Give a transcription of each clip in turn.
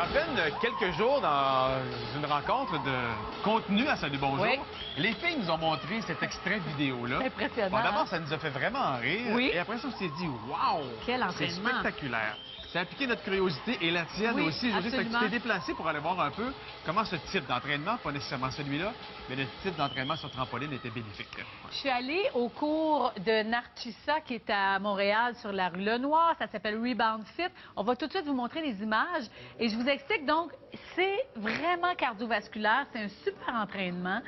à peine quelques jours dans une rencontre de contenu à Salut Bonjour, Oui. les filles nous ont montré cet extrait vidéo-là. Impressionnant. Bon, d'abord, ça nous a fait vraiment rire. Oui. Et après ça, on s'est dit, waouh! Quel C'est entraînement. spectaculaire. Ça a piqué notre curiosité et la tienne Oui, aussi. Josée, fait que tu absolument. t'es déplacé pour aller voir un peu comment ce type d'entraînement, pas nécessairement celui-là, mais le type d'entraînement sur trampoline était bénéfique. Je suis allée au cours de Narcissa, qui est à Montréal, sur la rue Lenoir. Ça s'appelle Rebound Fit. On va tout de suite vous montrer les images. Et je vous explique, donc, c'est vraiment cardiovasculaire. C'est un super entraînement.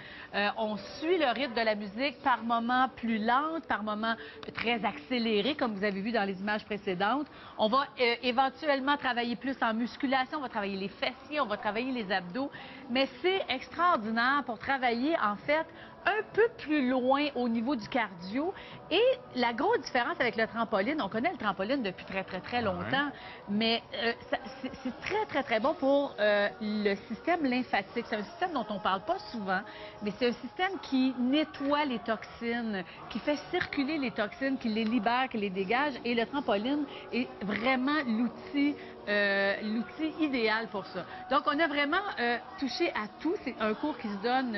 On suit le rythme de la musique, par moments plus lente, par moments très accéléré, comme vous avez vu dans les images précédentes. On va éventuellement travailler plus en musculation. On va travailler les fessiers, on va travailler les abdos. Mais c'est extraordinaire pour travailler, en fait, un peu plus loin au niveau du cardio. Et la grosse différence avec le trampoline, on connaît le trampoline depuis très longtemps, mais c'est très bon pour le système lymphatique. C'est un système dont on ne parle pas souvent, mais c'est un système qui nettoie les toxines, qui fait circuler les toxines, qui les libère, qui les dégage. Et le trampoline est vraiment l'outil idéal pour ça. Donc, on a vraiment touché à tout. C'est un cours qui se donne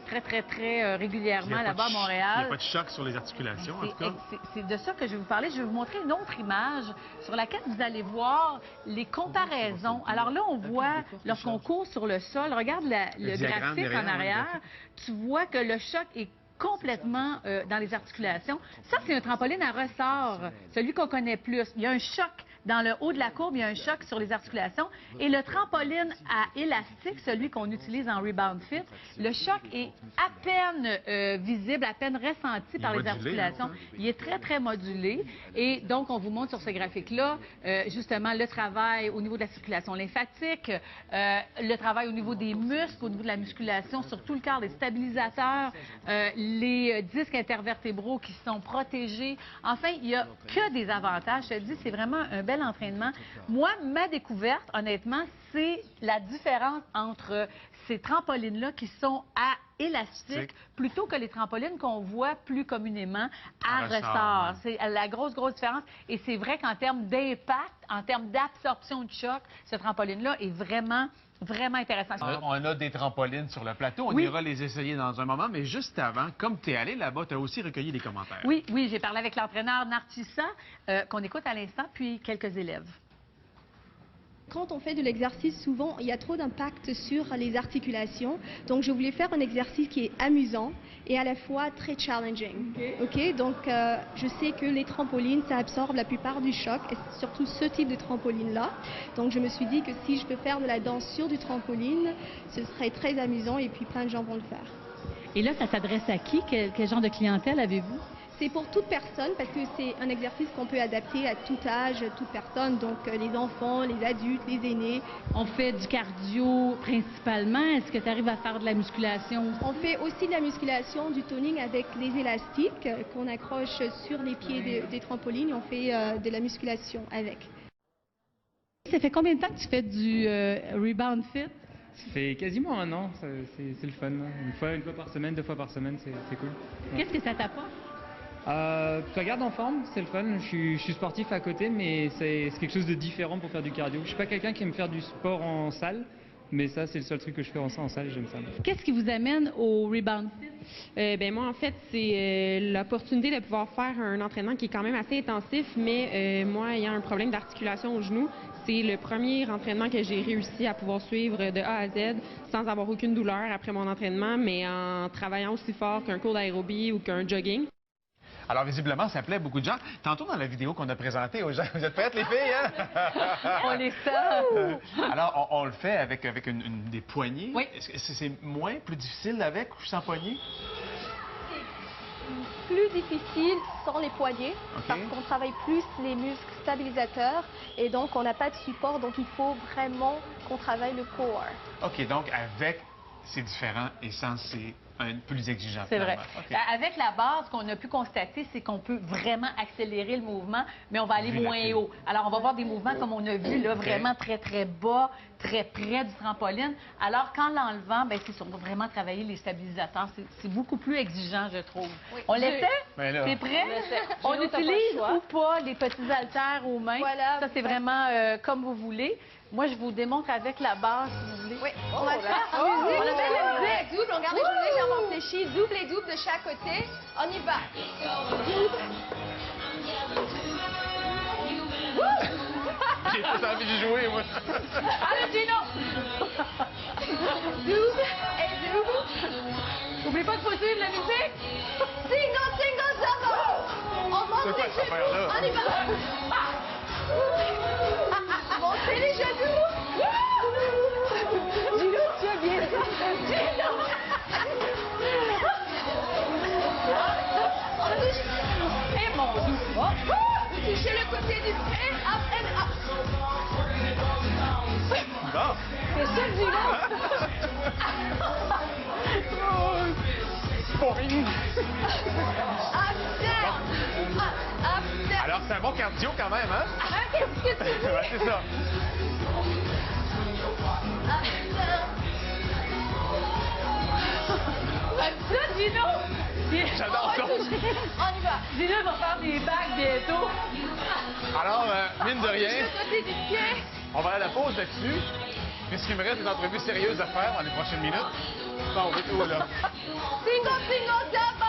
très régulièrement là-bas à Montréal. Il n'y a pas de choc sur les articulations, en tout cas. C'est de ça que je vais vous parler. Je vais vous montrer une autre image sur laquelle vous allez voir les comparaisons. Alors là, on voit, lorsqu'on court sur le sol, regarde le graphique en arrière, tu vois que le choc est complètement dans les articulations. Ça, c'est un trampoline à ressort, celui qu'on connaît plus. Il y a un choc. Dans le haut de la courbe, il y a un choc sur les articulations. Et le trampoline à élastique, celui qu'on utilise en Rebound Fit, le choc est à peine visible, à peine ressenti par les articulations. Il est très modulé. Et donc, on vous montre sur ce graphique-là, justement, le travail au niveau de la circulation lymphatique, le travail au niveau des muscles, au niveau de la musculation, sur tout le corps, les stabilisateurs, les disques intervertébraux qui sont protégés. Enfin, il n'y a que des avantages. Je te dis, c'est vraiment un bel entraînement. Moi, ma découverte, honnêtement, c'est la différence entre ces trampolines-là qui sont à élastique plutôt que les trampolines qu'on voit plus communément à ressort. C'est la grosse différence. Et c'est vrai qu'en termes d'impact, en termes d'absorption de choc, ce trampoline-là est vraiment intéressant. On a des trampolines sur le plateau. On ira les essayer dans un moment. Mais juste avant, comme tu es allé là-bas, tu as aussi recueilli des commentaires. Oui, j'ai parlé avec l'entraîneur Narcissa, qu'on écoute à l'instant, puis quelques élèves. Quand on fait de l'exercice, souvent, il y a trop d'impact sur les articulations. Donc, je voulais faire un exercice qui est amusant et à la fois très challenging. OK? Donc, je sais que les trampolines, ça absorbe la plupart du choc, et surtout ce type de trampoline-là. Donc, je me suis dit que si je peux faire de la danse sur du trampoline, ce serait très amusant et puis plein de gens vont le faire. Et là, ça s'adresse à qui? Quel genre de clientèle avez-vous? C'est pour toute personne parce que c'est un exercice qu'on peut adapter à tout âge, toute personne, donc les enfants, les adultes, les aînés. On fait du cardio principalement. Est-ce que tu arrives à faire de la musculation? On fait aussi de la musculation, du toning avec les élastiques qu'on accroche sur les pieds des trampolines. On fait de la musculation avec. Ça fait combien de temps que tu fais du Rebound Fit? Ça fait quasiment un an, c'est le fun. Une fois par semaine, 2 fois par semaine, c'est cool. Ouais. Qu'est-ce que ça t'apporte? Ça garde en forme, c'est le fun. Je suis sportif à côté, mais c'est quelque chose de différent pour faire du cardio. Je suis pas quelqu'un qui aime faire du sport en salle, mais ça, c'est le seul truc que je fais en salle et j'aime ça. Qu'est-ce qui vous amène au Rebound Fit? Moi, en fait, c'est l'opportunité de pouvoir faire un entraînement qui est quand même assez intensif, mais moi, ayant un problème d'articulation au genou, c'est le premier entraînement que j'ai réussi à pouvoir suivre de A à Z sans avoir aucune douleur après mon entraînement, mais en travaillant aussi fort qu'un cours d'aérobie ou qu'un jogging. Alors, visiblement, ça plaît beaucoup de gens. Tantôt, dans la vidéo qu'on a présentée aux gens, vous êtes prêtes, les filles, hein? On les sent! Alors, on le fait avec des poignées. Oui. Est-ce que c'est plus difficile avec ou sans poignée? Plus difficile sans les poignets, parce qu'on travaille plus les muscles stabilisateurs et donc on n'a pas de support, donc il faut vraiment qu'on travaille le core. OK, donc avec, c'est différent et sans, c'est plus exigeant. C'est vrai. Okay. Avec la base, ce qu'on a pu constater, c'est qu'on peut vraiment accélérer le mouvement, mais on va aller moins haut. Alors, on va voir des mouvements, comme on a vu, là, vraiment très, très bas, très près du trampoline. Alors, qu'en l'enlevant, bien, c'est sûr, on va vraiment travailler les stabilisateurs. C'est beaucoup plus exigeant, je trouve. Oui. On l'essaie? T'es prêt? On utilise ou pas les petits haltères aux mains. Voilà. Ça, c'est vraiment comme vous voulez. Moi, je vous démontre avec la base, si vous voulez. Oui, on va le faire. On a fait la musique. Double, on garde les journées légèrement fléchies, double et double de chaque côté. On y va. J'ai pas envie de jouer, moi. Allez, Gino! Double et double. N'oublie pas de faut suivre la musique. Single, single, double. On monte C'est quoi les cette affaire-là? genoux. On y va. Montez les genoux. Gino, tu as bien ça. Gino. On touche. Et mon Dieu. Touchez le côté du pied. Up and up. Bon. C'est ça, Gino. Boring. Up, down. Up, down. Alors, c'est un bon cardio quand même, hein? Qu'est-ce que tu veux? Ouais, c'est ça. Up, down. Ça, Gino. J'adore ça. On y va. Gino va faire des bagues bientôt. Alors, mine de rien, Le côté du pied. on va aller à la pause là-dessus. Puisqu'il me reste des entrevues sérieuses à faire dans les prochaines minutes. Bon, on est où, là? Single, single, double.